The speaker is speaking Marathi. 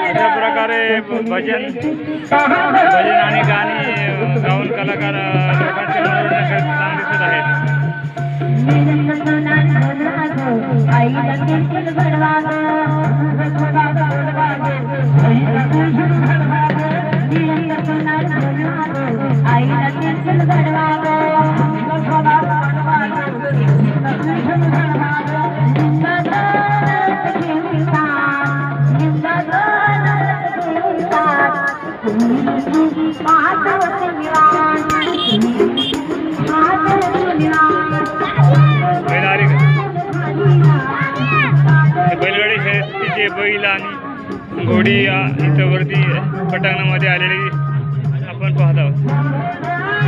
अशा प्रकारे भजन आणि गाणी गाऊन कलाकार लोकांचे मनोरंजन दिसत आहेत. बैलगाडी शर्यतीचे बैल आणि घोडी इथं वरती पटांगणामध्ये आलेली आपण पाहत आहोत.